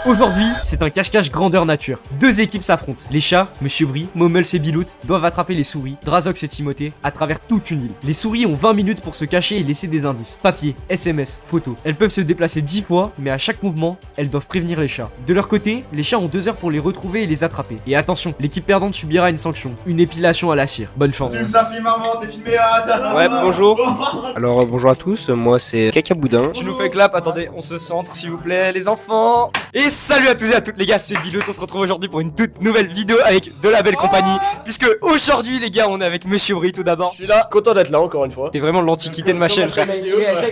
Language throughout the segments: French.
Aujourd'hui, c'est un cache-cache grandeur nature. Deux équipes s'affrontent. Les chats, Monsieur Brie, Mommels et Bilout, doivent attraper les souris, Drazox et Timothée, à travers toute une île. Les souris ont 20 minutes pour se cacher et laisser des indices. Papier, SMS, photos. Elles peuvent se déplacer 10 fois, mais à chaque mouvement, elles doivent prévenir les chats. De leur côté, les chats ont 2 heures pour les retrouver et les attraper. Et attention, l'équipe perdante subira une sanction, une épilation à la cire. Bonne chance. Tu me ça filme maman, t'es filmé à... Ouais, bonjour. Alors bonjour à tous, moi c'est Caca Boudin. Tu nous fais clap, attendez, on se centre s'il vous plaît les enfants. Et salut à tous et à toutes les gars, c'est Bilout, on se retrouve aujourd'hui pour une toute nouvelle vidéo avec de la belle compagnie. Puisque aujourd'hui les gars, on est avec Monsieur Brie tout d'abord. Je suis là, content d'être là encore une fois. T'es vraiment l'antiquité de ma chaîne frère.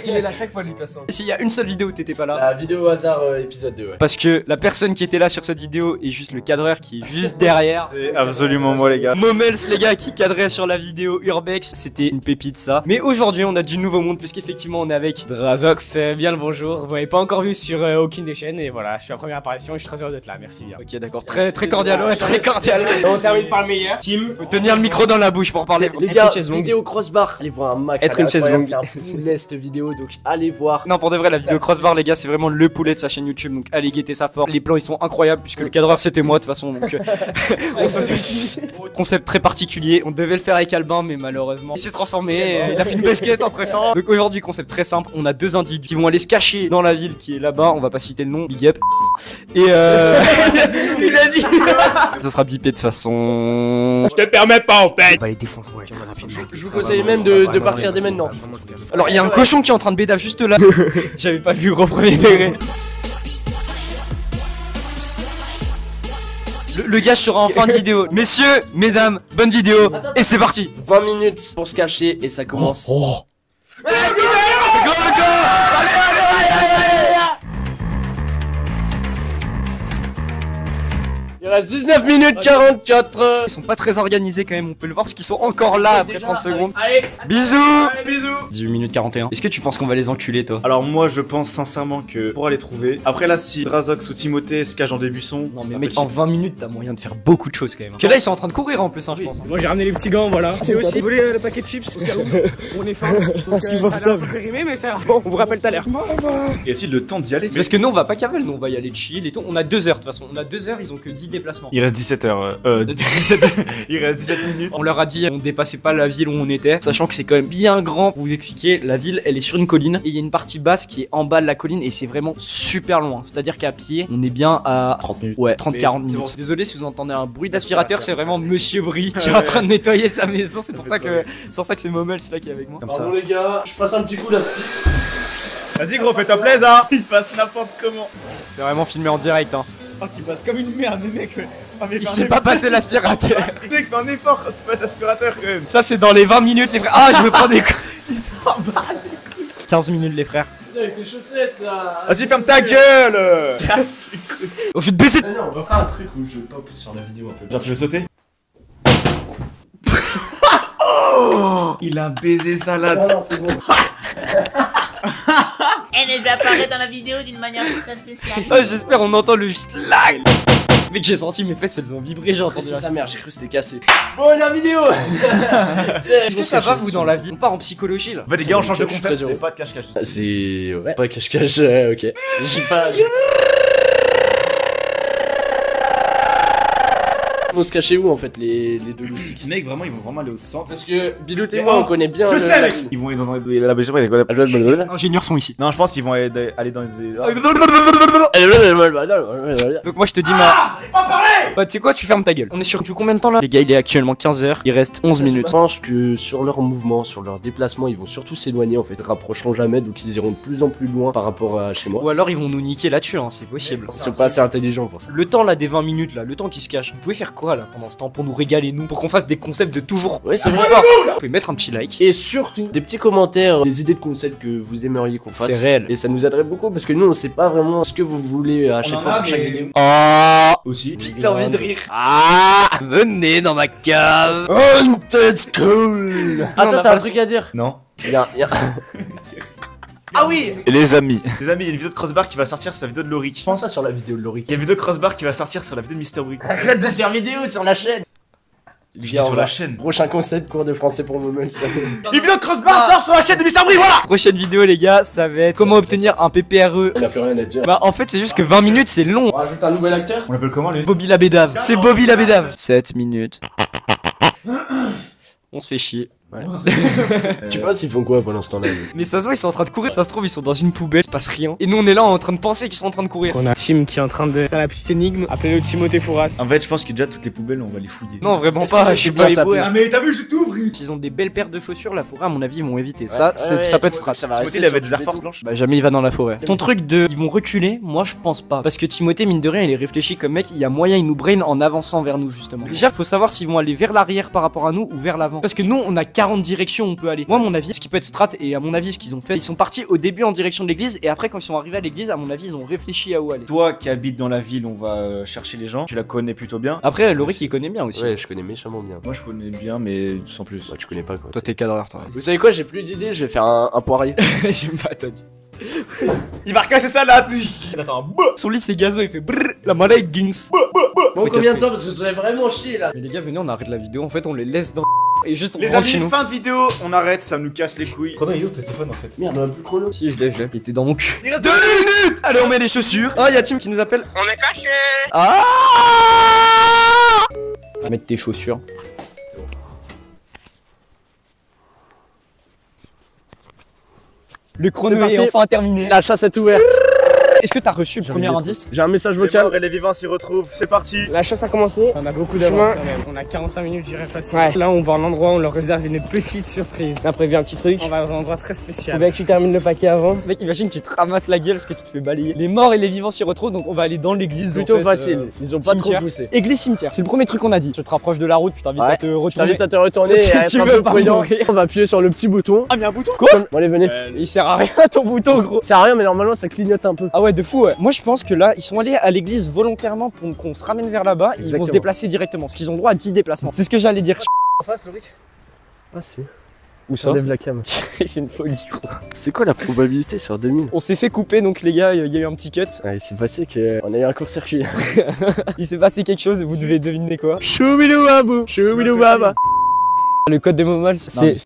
Il est là chaque fois lui de toute façon. S'il y a une seule vidéo où t'étais pas là. La vidéo au hasard épisode 2 ouais. Parce que la personne qui était là sur cette vidéo est juste le cadreur qui est juste derrière. C'est absolument moi les gars. Mommels les gars qui cadrait sur la vidéo Urbex, c'était une pépite ça. Mais aujourd'hui on a du nouveau monde puisqu'effectivement on est avec Drazox, bien le bonjour. Vous m'avez pas encore vu sur aucune des chaînes et voilà, je suis la première apparition et je suis très heureux d'être là, merci bien. Ok d'accord, très cordial, ouais, très cordial. On termine par le meilleur. Team. Faut tenir le micro dans la bouche pour parler. Les gars, vidéo crossbar, allez voir un max. Être une chaise longue. C'est un poulet cette vidéo donc allez voir. Non pour de vrai la vidéo crossbar les gars c'est vraiment le poulet de sa chaîne YouTube donc allez guetter ça fort. Les plans ils sont incroyables puisque le cadreur c'était moi de toute façon donc on se concept très particulier. On devait le faire avec Albin mais malheureusement il s'est transformé, il a fait une basket entre temps. Donc aujourd'hui concept très simple, on a deux individus qui vont aller se cacher dans la ville qui est là-bas, on va pas citer le nom, big up. Et il a dit ça sera bipé de façon. Je te permets pas en fait. On va les défoncer. Je vous conseille même de partir dès maintenant. Alors il y a un cochon qui est en train de bédave juste là. J'avais pas vu au premier degré. Le gage sera en fin de vidéo. Messieurs, mesdames, bonne vidéo. Et c'est parti. 20 minutes pour se cacher et ça commence. Go, go. Il reste 19 minutes 44. Ils sont pas très organisés quand même, on peut le voir parce qu'ils sont encore là après 30 secondes. Allez. Bisous. Allez, bisous. 18 minutes 41. Est-ce que tu penses qu'on va les enculer toi? Alors moi je pense sincèrement que pour aller trouver. Après là si Drazox ou Timothée se cachent dans des buissons. Non mais ça mec, peut en 20 minutes t'as moyen de faire beaucoup de choses quand même. Que là ils sont en train de courir en plus hein, je pense. Moi j'ai ramené les petits gants, voilà. J'ai aussi volé le paquet de chips au cas où on est faim. Ça a un peu périmé mais ça. Bon, on vous rappelle tout à l'heure. Et aussi le temps d'y aller. C'est parce que nous on va pas cavale, nous on va y aller chill et tout. On a 2 heures de toute façon, on a 2 heures, ils ont que 10 déplacements. Il reste 17 heures. 17... Il reste 17 minutes. On leur a dit on dépassait pas la ville où on était, sachant que c'est quand même bien grand. Pour vous expliquer, la ville elle est sur une colline et il y a une partie basse qui est en bas de la colline et c'est vraiment super loin. C'est-à-dire qu'à pied on est bien à 30 minutes. Ouais, 30-40 minutes. Bon. Désolé si vous entendez un bruit d'aspirateur, c'est vraiment Monsieur Brie qui est en train de nettoyer sa maison. C'est pour ça que c'est Mommels là qui est avec moi. Comme ça. Pardon les gars, je passe un petit coup là. Vas-y gros, fais-toi plaisir hein. Il passe n'importe comment. C'est vraiment filmé en direct hein. Oh tu passes comme une merde mec. Il s'est pas passé l'aspirateur. Mec, fais un effort quand tu passes l'aspirateur quand même. Ça c'est dans les 20 minutes les frères. Ah je me prends des coups. Il s'en bat les couilles. 15 minutes les frères. Putain avec les chaussettes là. Vas-y ferme ta gueule. Oh, je vais te baisser. Ah non, on va faire un truc où je pop sur la vidéo un peu. Genre tu veux sauter? Oh, il a baisé sa latte. Non, c'est bon. Elle va apparaître dans la vidéo d'une manière très spéciale. Oh, j'espère on entend le schlag. Mec j'ai senti mes fesses elles ont vibré, j'ai entendu C'est sa mère, j'ai cru que c'était cassé. Bon la vidéo. Est-ce que ça va vous dans la vie? On part en psychologie là. En fait les gars on change de Je suis concept, très c'est heureux. pas de cache-cache. C'est... ouais, pas cache-cache, ok. J'ai pas... Ils vont se cacher où en fait les deux loustiques? Mec vraiment ils vont vraiment aller au centre. Parce que Bilout et Mais moi oh, on connaît bien Je sais la mec. ville. Ils vont aller dans un... Ingénieurs sont ici. Non je pense qu'ils vont aller dans les... Donc moi je te dis bah tu sais quoi, tu fermes ta gueule. On est sur combien de temps là? Les gars il est actuellement 15h, il reste 11 minutes. Je pense que sur leur mouvement, sur leur déplacement, ils vont surtout s'éloigner en fait, rapprocheront jamais, donc ils iront de plus en plus loin par rapport à chez moi. Ou alors ils vont nous niquer là-dessus hein, c'est possible. Ils sont pas assez intelligents pour ça. Le temps là des 20 minutes là, le temps qui se cache, vous pouvez faire quoi là pendant ce temps pour nous régaler nous, pour qu'on fasse des concepts de toujours. Ouais c'est plus vrai. fort. Vous pouvez mettre un petit like. Et surtout, des petits commentaires, des idées de concepts que vous aimeriez qu'on fasse. C'est réel. Et ça nous aiderait beaucoup parce que nous on sait pas vraiment ce que vous voulez à chaque fois pour chaque vidéo. Oh Aussi. il a envie de rire. Ah venez dans ma cave. Haunted School. Attends, t'as un truc à dire? Non. Y'a... Ah oui. Et les amis, il y a une vidéo de Crossbar qui va sortir sur la vidéo de Lorik. Pense ça sur la vidéo de Lorik. Il y a une vidéo de Crossbar qui va sortir sur la vidéo de Mister Brick. Arrête de faire vidéo sur la chaîne. Je dis sur la chaîne. Prochain concept, cours de français pour Moments. Une vidéo de crossbar sort sur la chaîne de Mister Brie, voilà. Prochaine vidéo les gars, ça va être comment obtenir un PPRE. On a plus rien à dire. Bah en fait c'est juste que 20 minutes c'est long. On rajoute un nouvel acteur. On l'appelle comment lui? Bobby la bédave. C'est Bobby la bédave. 7 minutes. On se fait chier. Ouais. Tu penses ils font quoi pendant ce temps-là? Mais ça se voit ils sont en train de courir, ça se trouve ils sont dans une poubelle, il se passe rien. Et nous on est là en train de penser qu'ils sont en train de courir. On a Tim qui est en train de faire la petite énigme. Appelez-le Timothée Fouras. En fait, je pense que déjà toutes les poubelles, on va les fouiller. Non vraiment Est-ce que pas, ça je suis fait pas bien éboué. Ah, mais t'as vu, je t'ouvre. S'ils ont des belles paires de chaussures, la forêt à mon avis ils vont éviter. Ça, ça peut être strat. Ça va Timothée, rester il avait sur des du Air Force béton. blanches. Bah jamais il va dans la forêt. Ton truc de ils vont reculer, moi je pense pas. Parce que Timothée mine de rien il est réfléchi comme mec, il y a moyen il nous brain en avançant vers nous justement. Déjà faut savoir s'ils vont aller vers l'arrière par rapport à nous ou vers l'avant. Parce que nous on a 40 directions où on peut aller. Moi à mon avis ce qui peut être strat et à mon avis ce qu'ils ont fait, ils sont partis au début en direction de l'église et après quand ils sont arrivés à l'église à mon avis ils ont réfléchi à où aller. Toi qui habites dans la ville, on va chercher les gens. Tu la connais plutôt bien. Après Lorik il connaît bien aussi. Ouais, je connais méchamment bien. Moi, je connais bien, mais sans plus. Ouais, tu connais pas quoi. Toi t'es cadreur toi. Vous savez quoi, j'ai plus d'idées, je vais faire un poirier. J'aime pas t'as dit. Il va recasser ça là. Attends, Son lit c'est gazo il fait brrr, la malade gings. Bon, Mais combien de casse-couille. temps? Parce que vous avez vraiment chier là. Mais les gars venez on arrête la vidéo en fait on les laisse dans et juste on les rentre amis, chez nous. fin de vidéo. On arrête, ça me casse les couilles. Chrono, il est où ton téléphone en fait? Merde, on a plus le chrono. Si je l'ai. Il était dans mon cul. Il reste 2 minutes. Allez on met les chaussures. Ah y'a Tim qui nous appelle. On est cachés. Ah mettre tes chaussures. Le chrono C'est est parti. enfin terminé. La chasse est ouverte. Est-ce que t'as reçu le premier indice? J'ai un message Les vocal. morts et les vivants s'y retrouvent. C'est parti. La chasse a commencé. On a beaucoup d'avance Chemin. quand même. On a 45 minutes, j'irai facile. Ouais. Là, on va à un endroit où on leur réserve une petite surprise. On a prévu un petit truc. On va dans un endroit très Faut spécial. bien que tu termines le paquet avant. Mec imagine tu te ramasses la gueule parce que tu te fais balayer. Les morts et les vivants s'y retrouvent donc on va aller dans l'église. Plutôt en fait, facile. Ils ont pas trop cimetière. poussé. Église cimetière. C'est le premier truc qu'on a dit. Tu te rapproches de la route, tu t'invites Ouais. à te Je retourner. t'invite à te retourner Si et à être tu un veux peu pas prudent. mourir. On va appuyer sur le petit bouton. Ah, mais un bouton. Bon, allez, venez. Il sert à rien ton bouton gros. C'est à rien, mais normalement ça clignote un peu. Ah ouais de fou ouais. Moi je pense que là ils sont allés à l'église volontairement pour qu'on se ramène vers là-bas. Ils vont Exactement. se déplacer directement parce qu'ils ont le droit à 10 déplacements. C'est ce que j'allais dire. En face, Lorik. Ah si. Où Ça lève la cam. C'est une folie gros. C'est quoi la probabilité sur 2000? On s'est fait couper donc les gars, il y a eu un petit cut. Ouais, c'est passé qu'on a eu un court-circuit. Il s'est passé quelque chose, vous devez deviner quoi. Choubilou babou, choubilou baba. Le code de Momol c'est...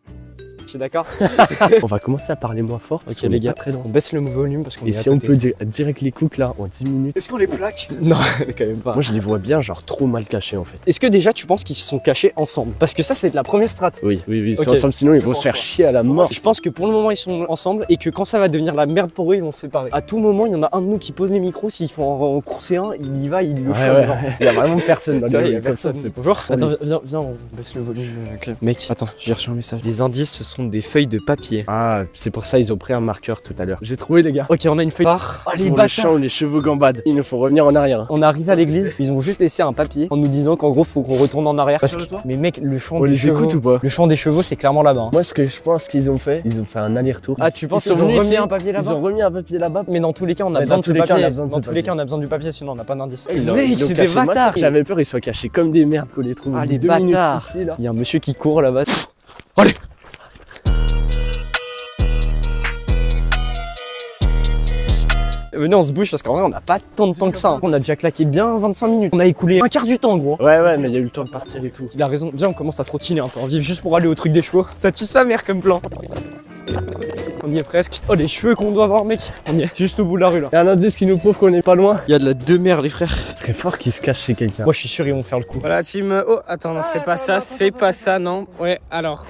Je suis d'accord. On va commencer à parler moins fort. Ok on les est gars, pas très loin. on baisse le volume parce qu'on Et est à si on côté. peut direct les cooks là en 10 minutes. Est-ce qu'on les plaque? Non quand même pas. Moi je les vois bien genre trop mal cachés en fait. Est-ce que déjà tu penses qu'ils se sont cachés ensemble? Parce que ça c'est de la première strat. Oui, Ok. c'est ensemble sinon ils vont se faire chier à la mort. Je pense que pour le moment ils sont ensemble et que quand ça va devenir la merde pour eux ils vont se séparer. À tout moment il y en a un de nous qui pose les micros, s'ils font en courser un, il y va, il le Ouais, fait. ouais, il y a vraiment personne dans C'est vrai, il y a comme ça, personne. c'est- Bonjour. On Attends, est- viens, on baisse le volume. Ok. Mec, attends, j'ai reçu un message. Les indices, ce sont des feuilles de papier. Ah, c'est pour ça ils ont pris un marqueur tout à l'heure. J'ai trouvé les gars. Ok, on a une feuille. Oh les Pour bâtards. champs, les chevaux gambades. Il nous faut revenir en arrière. On est arrivé à l'église, ils ont juste laissé un papier en nous disant qu'en gros faut qu'on retourne en arrière. Parce que, mais mec, le champ On des les chevaux. écoute ou pas? Le champ des chevaux, c'est clairement là-bas. hein. Moi ce que je pense qu'ils ont fait, ils ont fait un aller-retour. Ah, tu penses Ils sont qu'ils ont venus remis ici, un papier Ils là-bas? ont remis un papier là-bas. Mais dans tous les cas, on a Ouais, besoin dans de ce tous les cas, on a papier. besoin de Dans ce tous les cas, papier. on a besoin du papier, sinon on n'a pas d'indice. Ils l'ont- Mec, ils l'ont c'est des caché. Moi, bâtards. J'avais peur qu'ils soient cachés comme des merdes qu'on les trouve. Ah, au bout les de 2 minutes bâtards. ici, là. Il y a un monsieur qui court là-bas. Allez. Venez, on se bouge parce qu'en vrai, on n'a pas tant de temps que ça. hein. On a déjà claqué bien 25 minutes. On a écoulé un quart du temps, gros. Ouais, mais il y a eu le temps de partir et tout. Il a raison. Viens, on commence à trottiner un peu. On vit juste pour aller au truc des chevaux. Ça tue sa mère comme plan. On y est presque. Oh, les cheveux qu'on doit voir, mec. On y est juste au bout de la rue là. Il y a un indice qui nous prouve qu'on est pas loin. Il y a de la demeure, les frères. C'est très fort qu'ils se cachent chez quelqu'un. Moi, je suis sûr, ils vont faire le coup. Voilà, Tim. Oh, attends, non, c'est pas ça, non. Ouais, alors,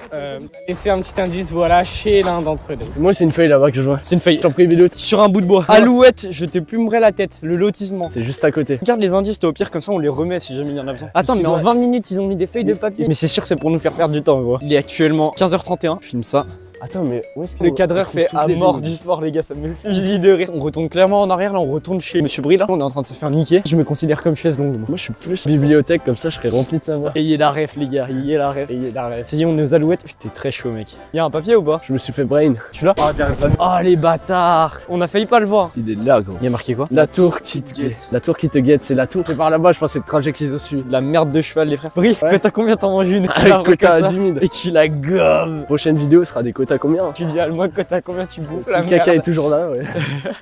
laissez un petit indice, voilà, chez l'un d'entre eux. Moi, c'est une feuille là-bas que je vois. C'est une feuille. Je t'en prie, vidéo. Sur un bout de bois. Alouette, je te plumerai la tête. Le lotissement. C'est juste à côté. Regarde les indices, t'es au pire, comme ça on les remet si jamais il y en a besoin. Attends, mais en 20 minutes ils ont mis des feuilles de papier. Mais c'est sûr, c'est pour nous faire perdre du temps, gros. Il est actuellement 15h31. Je filme ça. Attends, mais où est-ce qu'on Le cadreur trouve fait toutes à les mort lignes du sport, les gars, ça me fusille de rire. On retourne clairement en arrière, là, on retourne chez Monsieur Brie, là. On est en train de se faire niquer. Je me considère comme chaise longue, moi. Moi, je suis plus bibliothèque, comme ça, je serais rempli de savoir. Ayez la ref, les gars, ayez la ref. Ayez la ref. Ça y est, on est aux alouettes. Putain, très chaud, mec. Y'a un papier ou pas? Je me suis fait brain. Tu l'as? Oh, les bâtards. On a failli pas le voir. Il est là, gros. Il y a marqué quoi? La tour qui te guette. La tour qui te guette, c'est la tour. C'est par là-bas, je pense, c'est le trajet qu'ils ont suivi. La merde de cheval, les frères. Brie, Ouais. t'as combien t'en manges une? Avec quota à 10 000. Et tu la gommes. Prochaine vidéo sera des quotas. t'as combien? Tu dis à moi quand t'as combien tu bouffes Si la le caca est merde. toujours là, ouais.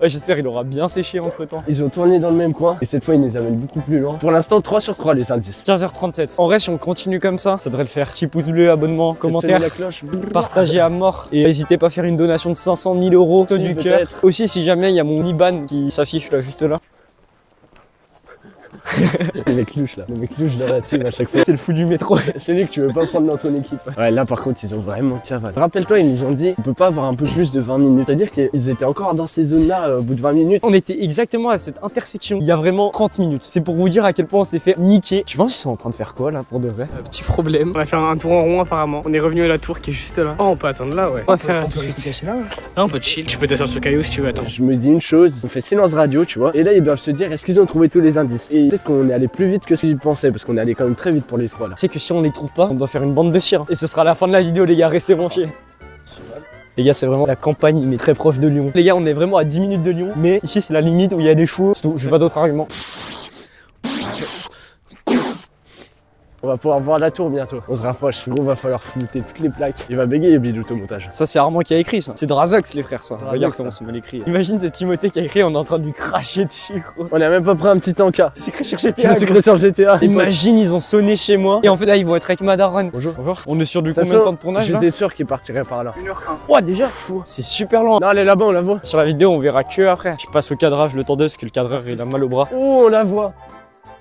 Ouais, j'espère il aura bien séché entre temps. Ils ont tourné dans le même coin et cette fois ils nous amènent beaucoup plus loin. Pour l'instant 3 sur 3 les indices. 15h37. En vrai, si on continue comme ça devrait le faire. Petit pouce bleu, abonnement, commentaire, La cloche. partagez à mort. Et n'hésitez pas à faire une donation de 500 000 euros. Si, Du peut-être. cœur. Aussi, si jamais il y a mon IBAN qui s'affiche là, juste là. Le mec louche là. Le mec louche dans la team à chaque fois. C'est le fou du métro. C'est lui que tu veux pas prendre dans ton équipe. Ouais, là par contre, ils ont vraiment cavale. Rappelle-toi, ils nous ont dit on peut pas avoir un peu plus de 20 minutes. C'est-à-dire qu'ils étaient encore dans ces zones-là au bout de 20 minutes. On était exactement à cette intersection il y a vraiment 30 minutes. C'est pour vous dire à quel point on s'est fait niquer. Tu penses qu'ils sont en train de faire quoi là pour de vrai? Petit problème. On va faire un tour en rond apparemment. On est revenu à la tour qui est juste là. Oh, on peut attendre là, ouais. On va faire tout de suite. Là, on peut chill. Tu peux t'asseoir sur le caillou si tu veux. Attends. Je me dis une chose, on fait silence radio, tu vois. Et là, ils doivent se dire est-ce qu'ils ont trouvé tous les indices? Et peut-être qu'on est allé plus vite que ce qu'ils pensaient parce qu'on est allé quand même très vite pour les 3 là. Tu sais que si on les trouve pas, on doit faire une bande de cire. Et ce sera la fin de la vidéo les gars, restez branchés. Les gars, c'est vraiment la campagne, mais très proche de Lyon. Les gars, on est vraiment à 10 minutes de Lyon. Mais ici, c'est la limite où il y a des chevaux. C'est tout, j'ai pas d'autres arguments. On va pouvoir voir la tour bientôt. On se rapproche. Gros, va falloir flouter toutes les plaques. Il va bégayer Bilou au montage. Ça, c'est Armand qui a écrit ça. C'est Drazox, les frères, ça. Drazox, Regarde ça. comment c'est mal écrit. Imagine, c'est Timothée qui a écrit, on est en train de lui cracher dessus, gros. On a même pas pris un petit encas. C'est écrit sur Il GTA. a secret sur GTA. Imagine, ils ont sonné chez moi. Et en fait, là, ils vont être avec Madaron. Bonjour. Bonjour. On est sur du De toute combien de temps façon, de tournage là? J'étais sûr qu'il partirait par là. 1h01. Ouais, déjà. C'est super loin. Non, elle est là-bas, on la voit. Sur la vidéo, on verra que après. Je passe au cadrage le temps de parce que le cadreur il a mal au bras. Oh, on la voit.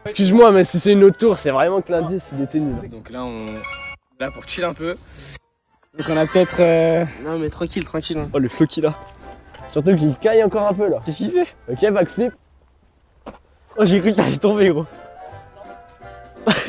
Excuse-moi, mais si c'est une autre tour, c'est vraiment que l'indice il était nul. Donc là, on là pour chill un peu. Donc on a peut-être. Non, mais tranquille, tranquille. Oh, le flow qu'il a. Surtout qu'il caille encore un peu là. Qu'est-ce qu'il fait? Ok, backflip. Oh, j'ai cru que t'allais tomber, gros.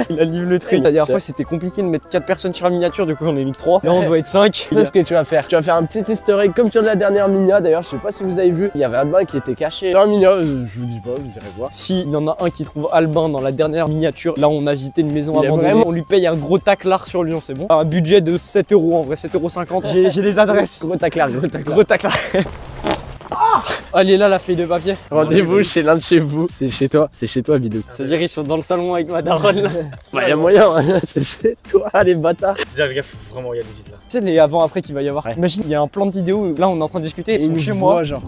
Il a livré le truc. La dernière fois, c'était compliqué de mettre 4 personnes sur la miniature, du coup, j'en ai mis que 3. Là, on doit être 5. Tu sais ce que tu vas faire? Tu vas faire un petit easter egg comme sur la dernière Minia. D'ailleurs, je sais pas si vous avez vu, il y avait un bain qui était caché dans la Minia. Je vous dis pas, vous irez voir. Si il y en a un qui trouve Albin dans la dernière miniature, là, on a visité une maison Il y a abandonnée. vraiment- On lui paye un gros taclard sur Lyon, c'est bon. Un budget de 7 euros en vrai, 7,50 €. J'ai les adresses. Gros taclard, gros taclard. Gros taclard. Elle est là, la feuille de papier. Rendez-vous chez l'un de chez vous. C'est chez toi, vidéo. C'est-à-dire, ils sont dans le salon avec ma daronne là. Bah, y a moyen, hein. C'est chez toi, les bâtards. C'est-à-dire, les gars, faut vraiment y aller vite là. Tu sais, les avant-après qu'il va y avoir. Ouais. Imagine, il y a un plan de vidéo. Là, on est en train de discuter. Ils sont nous chez voient, moi. genre.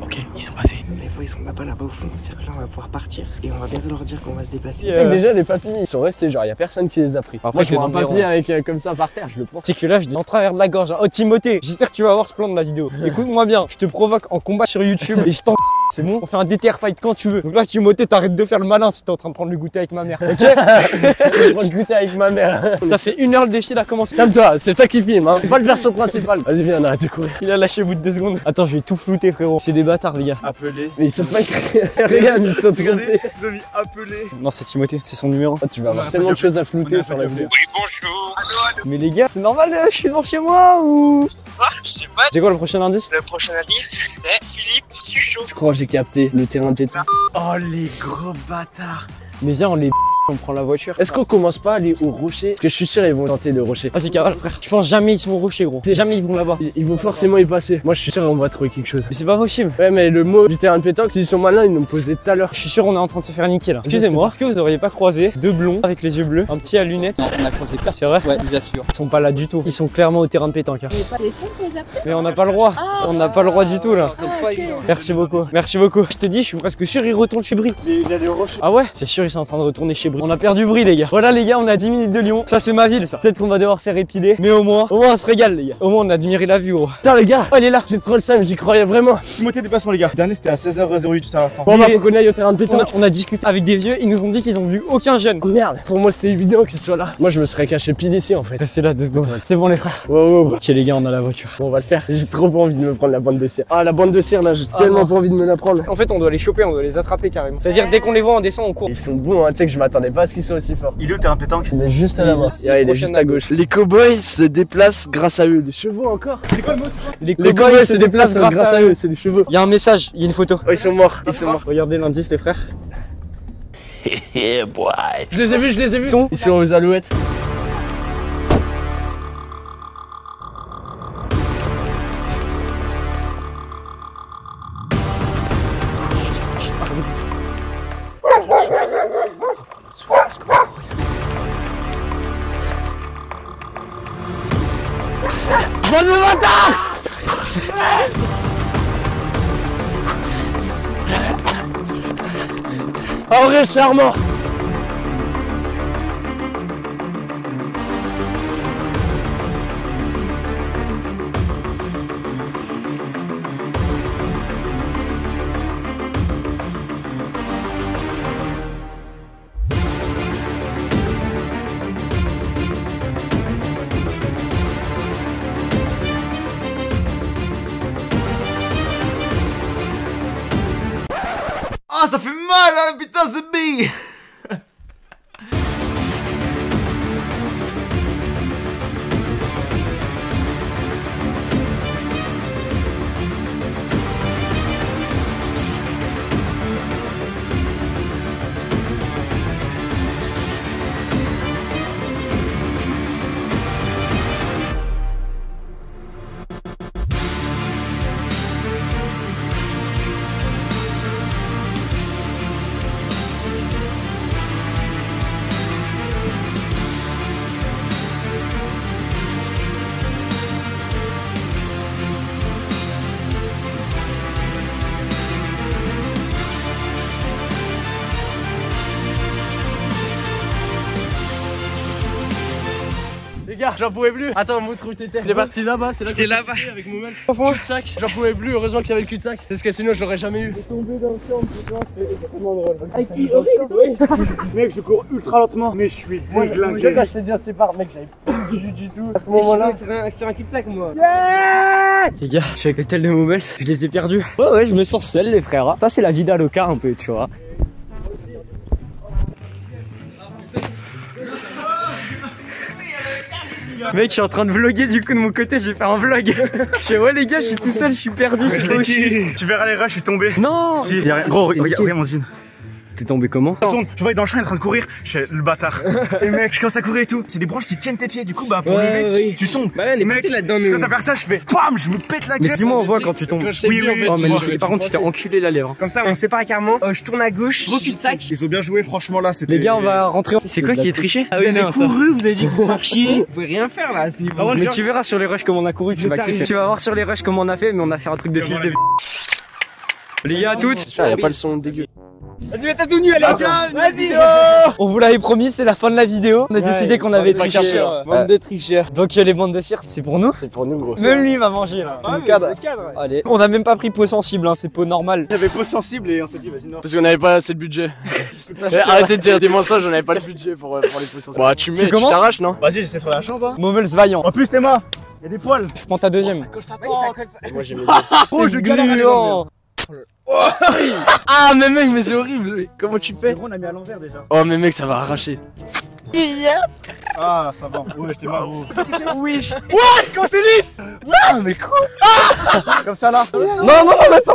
Ok, ils sont passés. Les fois, ils sont là-bas au fond. C'est-à-dire là, on va pouvoir partir et on va bientôt leur dire qu'on va se déplacer. Euh, Déjà, les papilles, ils sont restés, genre, y a personne qui les a pris. Après, Moi, je je vois vais un dans le papier avec comme ça par terre, je le prends. C'est que là, je dis en travers de la gorge. Oh, Timothée, j'espère que tu vas voir ce plan de la vidéo. Écoute-moi bien, je te provoque en combat sur YouTube et je t'en. C'est bon, on fait un DTR fight quand tu veux. Donc là, Timothée, t'arrêtes de faire le malin si t'es en train de prendre le goûter avec ma mère. Ok? Je prends le goûter avec ma mère. Ça fait 1 heure le défi, il a commencé. Calme-toi, c'est toi qui filme, hein. C'est pas le perso principal. Vas-y, viens, on arrête de courir. Il a lâché au bout de 2 secondes. Attends, je vais tout flouter, frérot. C'est des bâtards, les gars. Appelé. Mais ils sont pas écrits. Regarde, ils sont trompés. Je mis appelé. Non, c'est Timothée, c'est son numéro. Oh, tu vas avoir tellement de choses à flouter sur la vidéo. Mais les gars, c'est normal, je suis devant chez moi ou. Je sais pas, C'est quoi le prochain indice? le prochain indice, c'est Philippe Suchot. Je crois que j'ai capté le terrain de pétanque. Oh, les gros bâtards. Mais viens, on les. On prend la voiture. Est-ce qu'on commence pas à aller au rocher? Parce que je suis sûr ils vont tenter le rocher. Vas-y, cavale, frère. Je pense jamais ils sont au rocher, gros. Jamais ils vont là-bas. Ils vont forcément y passer. Moi je suis sûr on va trouver quelque chose. Mais c'est pas possible. Ouais mais le mot du terrain de pétanque, s'ils sont malins, ils nous posé tout à l'heure. Je suis sûr on est en train de se faire niquer là. Excusez-moi, est-ce que vous auriez pas croisé 2 blonds avec les yeux bleus, un petit à lunettes? Non, on a croisé pas. C'est vrai? Ouais, je vous assure. Ils sont pas là du tout. Ils sont clairement au terrain de pétanque. Hein. Il n'y a pas des fonds pour les appeler. Mais on n'a pas le droit. On n'a pas le droit du tout là. Merci beaucoup. Merci beaucoup. Je te dis, je suis presque sûr ils retournent chez Brie. Il a le rocher. Ah ouais? C'est sûr ils sont en train de retourner chez Brie. On a perdu Brie les gars. Voilà les gars, on est à 10 minutes de Lyon. Ça c'est ma ville ça. Peut-être qu'on va devoir se répiler. Mais au moins on se régale les gars. Au moins on a admiré la vue gros. Putain les gars, Oh elle est là. j'ai trop le seum, j'y croyais vraiment. Timothée déplacement, les gars. Le dernier, c'était à 16h08 tout à l'instant. Bon bah Mais- faut qu'on aille au terrain de pétanque. On a discuté avec des vieux, ils nous ont dit qu'ils ont vu aucun jeune. Oh merde, pour moi c'était évident qu'ils soient là. Moi je me serais caché pile ici en fait. Restez là 2 secondes. C'est bon les frères. Wow. Ok les gars, on a la voiture. Bon on va le faire. J'ai trop pas envie de me prendre la bande de cire. Ah la bande de cire là, j'ai tellement non. pas envie de me la prendre. En fait on doit les choper, on doit les attraper carrément. C'est-à-dire dès qu'on les voit on descend, on court. Ils sont bons, hein, tu sais que je m'attendais pas à ce qu'ils soient aussi forts. Il est où le terrain de pétanque? Il est juste là-bas. C'est Ouais, il est prochaine juste à gauche. Les cowboys se déplacent grâce à eux. Les chevaux encore. Les Les cowboys se déplacent grâce à eux, c'est les chevaux. Il y a un message, il y a une photo. Oh, ils sont morts, ils sont morts. Regardez l'indice les frères. Je les ai vus, je les ai vus. Ils sont Ils sont aux alouettes. En vrai, charmant. Ah, ça fait mal, hein, putain, ce bille. Les gars, j'en pouvais plus. Attends, montre où t'étais. Il est parti là-bas, c'est là que là-bas avec Moumel. Cul-de-sac, j'en pouvais plus. Heureusement qu'il y avait le cul-de-sac. Parce que sinon, je l'aurais jamais eu. Tombé dans le champ, c'est extrêmement drôle. Avec qui? Mec, je cours ultra lentement, mais je suis déglingué. Quand je t'ai dit on sépare, mec, j'avais pas du tout. À ce moment-là, Sur un cul-de-sac, moi. Les gars, je suis avec l'hôtel de Moumel, je les ai perdus. Ouais, je me sens seul, les frères. Ça, c'est la vie d'Aloca un peu, tu vois. Mec, je suis en train de vlogger du coup de mon côté, j'ai fait un vlog. Je fais ouais les gars, je suis tout seul, je suis perdu, je suis trop chier. Tu verras les rats, je suis tombé. Non. Si, y'a rien. Gros, regarde mon jean. T'es tombé comment? Tourne, je vois dans le champ, il est en train de courir. Je fais le bâtard. Et mec, je commence à courir et tout. C'est des branches qui tiennent tes pieds. Du coup, bah, pour lever, si tu tombes. Bah ouais, on est mec, passé là-dedans, je nous. commence à faire ça, je fais BAM, je me pète la gueule. Mais dis-moi, on voit quand tu tombes. Oui, Oh, mais par contre, tu t'es enculé la lèvre. Comme ça, on sépare carrément. Je tourne à gauche, gros cul-de-sac. Ils ont bien joué, franchement, là, c'était. Les gars, on va rentrer. C'est quoi qui est triché? Vous avez couru, vous avez dit que vous marchiez. Vous pouvez rien faire là à ce niveau. Mais tu verras sur les rushs comme on a couru, tu vas kiffer. Tu vas voir sur les rushs comme on a fait, mais on a fait un truc de fils de. Les gars, à toutes. J'espère, y'a pas le son dégueu. Vas-y, mets ta tenue, allez, vas-y. On vous l'avait promis, c'est la fin de la vidéo. On a décidé qu'on avait triché. Bande de tricheurs. Donc les bandes de cire, c'est pour nous. C'est pour nous, gros. Même lui va manger là. Ah, Le cadre. ouais. Allez. On a même pas pris peau sensible, hein, c'est peau normale. J'avais peau sensible et on s'est dit, vas-y, non. Parce qu'on avait pas assez de budget. Arrêtez de dire des mensonges, on avait pas le budget pour les peaux sensibles. Bah, tu mets, tu t'arraches, non? Vas-y, j'essaie sur la chambre. Momels vaillant. En plus, t'es moi. Y'a des poils. Je prends ta deuxième. Moi, j'ai mis Oh, je galère à les enlever. Ah, mais mec, mais c'est horrible. Comment tu fais? On a mis à l'envers déjà. Oh, mais mec, ça va arracher. Ah, ça va. Ouais, j'étais mal. Oui. Ouais, quand c'est lisse. Ah, mais quoi? Comme ça là. Non, mais ça.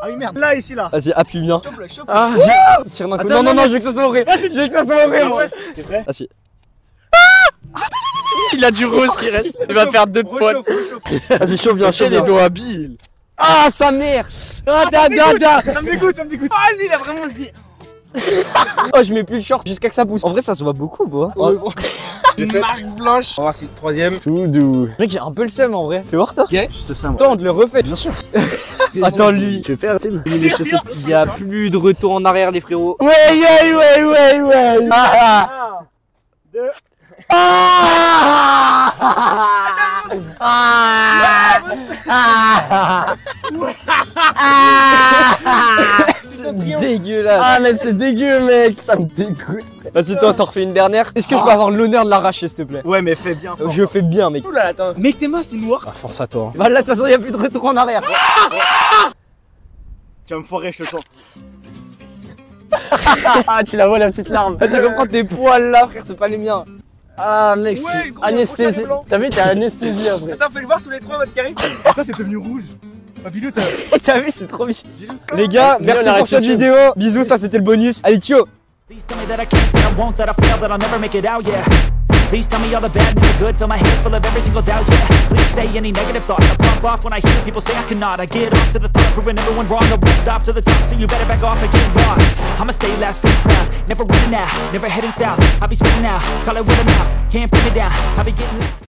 Ah oui, merde. Là, ici, là. Vas-y, appuie bien. Ah, Tire d'un coup. Attends, Non, je veux que ça soit vrai. Je veux que ça soit vrai, moi. T'es prêt? Ah si. il a du rose qui reste. Il va perdre 2 points. Vas-y, chauffe bien, chauffe Quel bien. est ton habile? Ah, sa mère. Ah, Ça me dégoûte, ça me dégoûte. Ah, lui, il a vraiment dit. Oh, je mets plus le short jusqu'à que ça pousse. En vrai, ça se voit beaucoup, beau. Marque blanche. On va voir si c'est le troisième. Tout doux. Mec, j'ai un peu le seum en vrai. Fais voir toi. Juste ça, moi. Attends, on te le refait. Bien sûr. Attends, lui. Je vais faire, tu sais, Il y a plus de retour en arrière, les frérots. Ouais. C'est dégueulasse. Ah, mais c'est dégueu, mec. Ça me dégoûte. Vas-y, toi, t'en refais une dernière. Est-ce que je peux avoir l'honneur de l'arracher, s'il te plaît? Ouais, mais fais bien. Je fais bien, mec. Oula, attends. Mec, tes mains, c'est noir. Ah, force à toi. Bah là, de toute façon, il y a plus de retour en arrière. Tu vas me foirer, je te sens. Ah, tu la vois, la petite larme. Vas-y, reprends tes poils là, frère, c'est pas les miens. Ah, mec, Ouais, c'est gros, anesthésie. gros, blanc. T'as vu, t'es anesthésie après. Attends, fais le voir tous les trois, votre carré. Toi, c'est devenu rouge. Papilou, t'as. T'as vu, c'est trop bien. Les gars, Viens, merci on arrête pour cette YouTube. vidéo. Bisous, ça c'était le bonus. Allez, ciao. Please tell me that I can't, that I won't, that I fail, that I'll never make it out, yeah. Please tell me all the bad and the good, fill my head full of every single doubt, yeah. Please say any negative thoughts, I pop off when I hear people say I cannot. I get off to the thought of proving everyone wrong, I won't stop to the top, so you better back off and get lost. I'ma stay loud, stay proud, never running out, never heading south. I'll be spitting out, call it word of mouth, can't put me down, I'll be getting